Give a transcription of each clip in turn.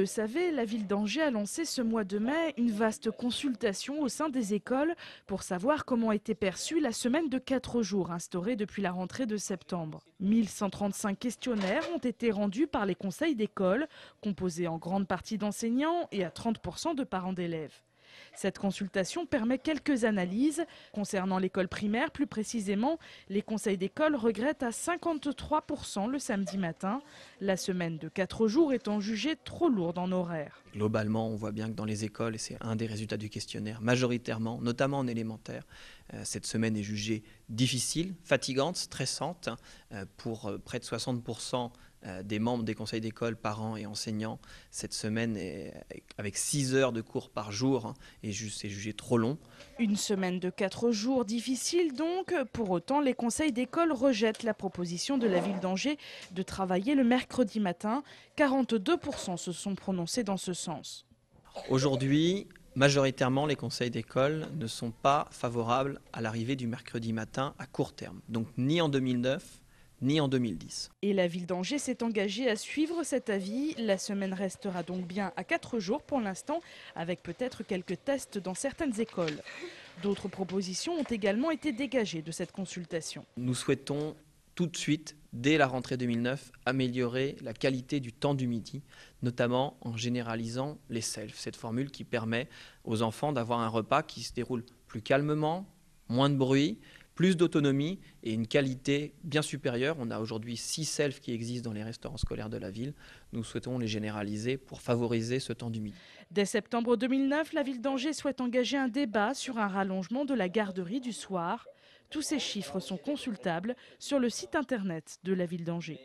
savez, la ville d'Angers a lancé ce mois de mai une vaste consultation au sein des écoles pour savoir comment était perçue la semaine de 4 jours instaurée depuis la rentrée de septembre. 1135 questionnaires ont été rendus par les conseils d'école, composés en grande partie d'enseignants et à 30% de parents d'élèves. Cette consultation permet quelques analyses. Concernant l'école primaire, plus précisément, les conseils d'école regrettent à 53% le samedi matin, la semaine de 4 jours étant jugée trop lourde en horaire. Globalement, on voit bien que dans les écoles, et c'est un des résultats du questionnaire, majoritairement, notamment en élémentaire, cette semaine est jugée difficile, fatigante, stressante. Pour près de 60% des membres des conseils d'école, parents et enseignants, cette semaine, avec 6 heures de cours par jour, c'est jugé trop long. Une semaine de 4 jours difficile donc. Pour autant, les conseils d'école rejettent la proposition de la ville d'Angers de travailler le mercredi matin. 42% se sont prononcés dans ce sens. Aujourd'hui, majoritairement, les conseils d'école ne sont pas favorables à l'arrivée du mercredi matin à court terme. Donc ni en 2009, ni en 2010. Et la ville d'Angers s'est engagée à suivre cet avis. La semaine restera donc bien à 4 jours pour l'instant, avec peut-être quelques tests dans certaines écoles. D'autres propositions ont également été dégagées de cette consultation. Nous souhaitons tout de suite, dès la rentrée 2009, améliorer la qualité du temps du midi, notamment en généralisant les selfs, cette formule qui permet aux enfants d'avoir un repas qui se déroule plus calmement, moins de bruit, plus d'autonomie et une qualité bien supérieure. On a aujourd'hui 6 selfs qui existent dans les restaurants scolaires de la ville. Nous souhaitons les généraliser pour favoriser ce temps du midi. Dès septembre 2009, la ville d'Angers souhaite engager un débat sur un rallongement de la garderie du soir. Tous ces chiffres sont consultables sur le site internet de la ville d'Angers.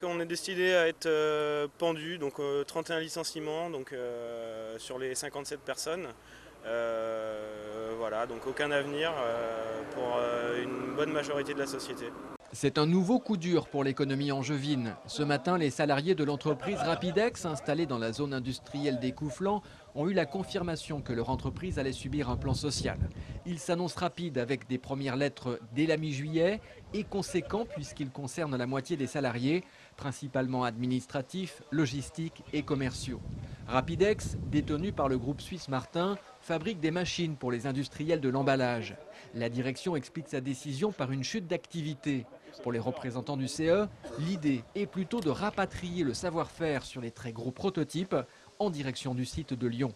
On est décidé à être pendu, donc 31 licenciements donc, sur les 57 personnes. Voilà, donc aucun avenir pour une bonne majorité de la société. C'est un nouveau coup dur pour l'économie angevine. Ce matin, les salariés de l'entreprise Rapidex, installée dans la zone industrielle des Couflans, ont eu la confirmation que leur entreprise allait subir un plan social. Il s'annonce rapide avec des premières lettres dès la mi-juillet et conséquent puisqu'il concerne la moitié des salariés, principalement administratifs, logistiques et commerciaux. Rapidex, détenu par le groupe suisse Martin, fabrique des machines pour les industriels de l'emballage. La direction explique sa décision par une chute d'activité. Pour les représentants du CE, l'idée est plutôt de rapatrier le savoir-faire sur les très gros prototypes en direction du site de Lyon.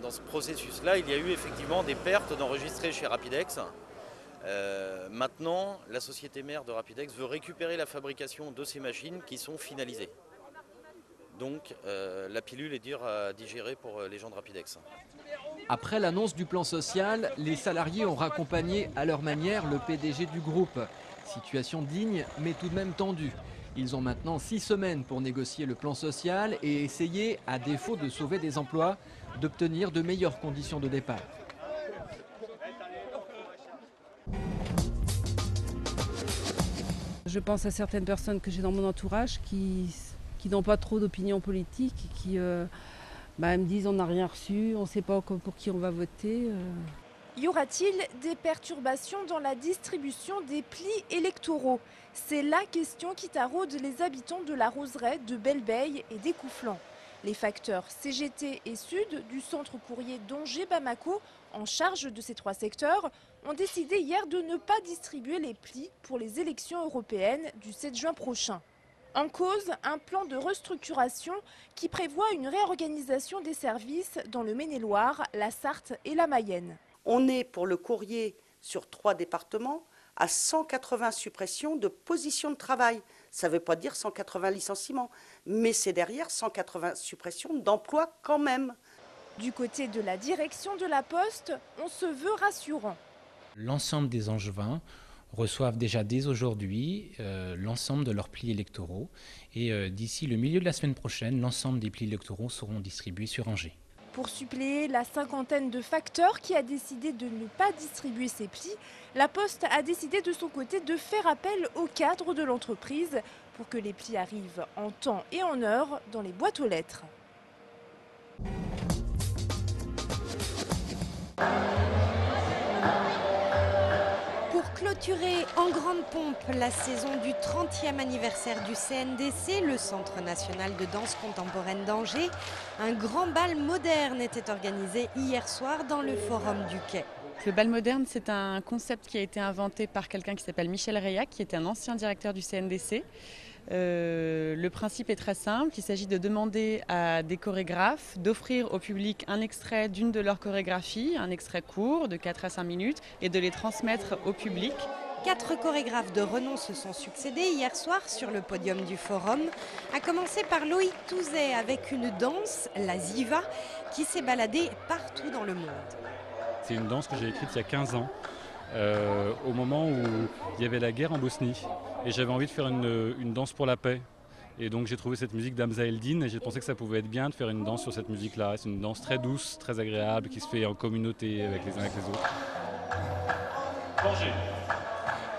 Dans ce processus-là, il y a eu effectivement des pertes d'enregistrés chez Rapidex. Maintenant, la société mère de Rapidex veut récupérer la fabrication de ces machines qui sont finalisées. Donc la pilule est dure à digérer pour les gens de Rapidex. Après l'annonce du plan social, les salariés ont raccompagné à leur manière le PDG du groupe. Situation digne mais tout de même tendue. Ils ont maintenant 6 semaines pour négocier le plan social et essayer, à défaut de sauver des emplois, d'obtenir de meilleures conditions de départ. Je pense à certaines personnes que j'ai dans mon entourage qui n'ont pas trop d'opinion politique, qui me disent on n'a rien reçu, on ne sait pas encore pour qui on va voter. Y aura-t-il des perturbations dans la distribution des plis électoraux? C'est la question qui taraude les habitants de la Roseraie, de Belle-Beille et des Couflans. Les facteurs CGT et Sud du centre courrier d'Angers-Bamako, en charge de ces 3 secteurs, ont décidé hier de ne pas distribuer les plis pour les élections européennes du 7 juin prochain. En cause, un plan de restructuration qui prévoit une réorganisation des services dans le Maine-et-Loire, la Sarthe et la Mayenne. On est pour le courrier sur 3 départements à 180 suppressions de positions de travail. Ça ne veut pas dire 180 licenciements, mais c'est derrière 180 suppressions d'emplois quand même. Du côté de la direction de la Poste, on se veut rassurant. L'ensemble des Angevins reçoivent déjà dès aujourd'hui l'ensemble de leurs plis électoraux. Et d'ici le milieu de la semaine prochaine, l'ensemble des plis électoraux seront distribués sur Angers. Pour suppléer la cinquantaine de facteurs qui a décidé de ne pas distribuer ses plis, la Poste a décidé de son côté de faire appel au cadre de l'entreprise pour que les plis arrivent en temps et en heure dans les boîtes aux lettres. Pour clôturer clôturer en grande pompe la saison du 30e anniversaire du CNDC, le Centre national de danse contemporaine d'Angers. Un grand bal moderne était organisé hier soir dans le Forum du Quai. Le bal moderne, c'est un concept qui a été inventé par quelqu'un qui s'appelle Michel Reillac, qui était un ancien directeur du CNDC. Le principe est très simple, il s'agit de demander à des chorégraphes d'offrir au public un extrait d'une de leurs chorégraphies, un extrait court de 4 à 5 minutes, et de les transmettre au public. 4 chorégraphes de renom se sont succédés hier soir sur le podium du Forum, à commencer par Loïc Touzet avec une danse, la Ziva, qui s'est baladée partout dans le monde. C'est une danse que j'ai écrite il y a 15 ans, au moment où il y avait la guerre en Bosnie. Et j'avais envie de faire une danse pour la paix. Et donc j'ai trouvé cette musique d'Hamza Eldin et j'ai pensé que ça pouvait être bien de faire une danse sur cette musique-là. C'est une danse très douce, très agréable, qui se fait en communauté avec les uns avec les autres. Plongez.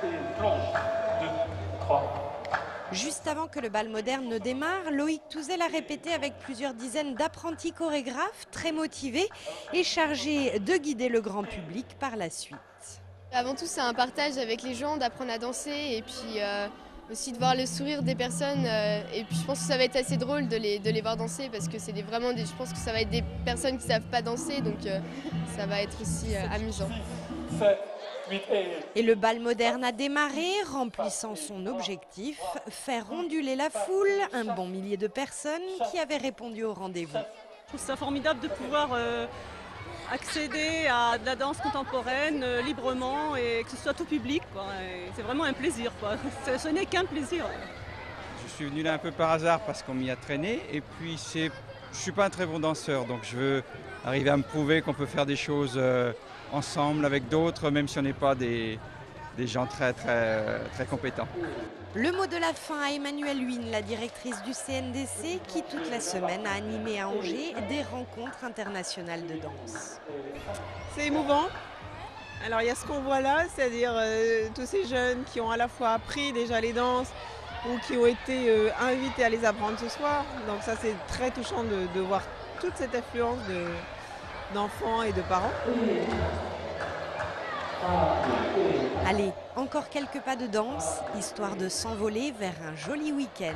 Et plonge. 2, 3. Juste avant que le bal moderne ne démarre, Loïc Touzet l'a répété avec plusieurs dizaines d'apprentis chorégraphes très motivés et chargés de guider le grand public par la suite. Avant tout, c'est un partage avec les gens, d'apprendre à danser et puis aussi de voir le sourire des personnes. Et puis je pense que ça va être assez drôle de les voir danser parce que c'est je pense que ça va être des personnes qui ne savent pas danser, donc ça va être aussi amusant. 7, 8 et le bal moderne a démarré, remplissant son objectif, faire onduler la foule, un bon millier de personnes qui avaient répondu au rendez-vous. Je trouve ça formidable de pouvoir accéder à de la danse contemporaine librement et que ce soit tout public. C'est vraiment un plaisir. Ce n'est qu'un plaisir. Je suis venu là un peu par hasard parce qu'on m'y a traîné et puis je ne suis pas un très bon danseur, donc je veux arriver à me prouver qu'on peut faire des choses ensemble avec d'autres, même si on n'est pas des gens très compétents. Le mot de la fin à Emmanuelle Huynh, la directrice du CNDC, qui toute la semaine a animé à Angers des rencontres internationales de danse. C'est émouvant. Alors il y a ce qu'on voit là, c'est-à-dire tous ces jeunes qui ont à la fois appris déjà les danses ou qui ont été invités à les apprendre ce soir. Donc ça c'est très touchant de voir toute cette affluence d'enfants et de parents. Allez, encore quelques pas de danse, histoire de s'envoler vers un joli week-end.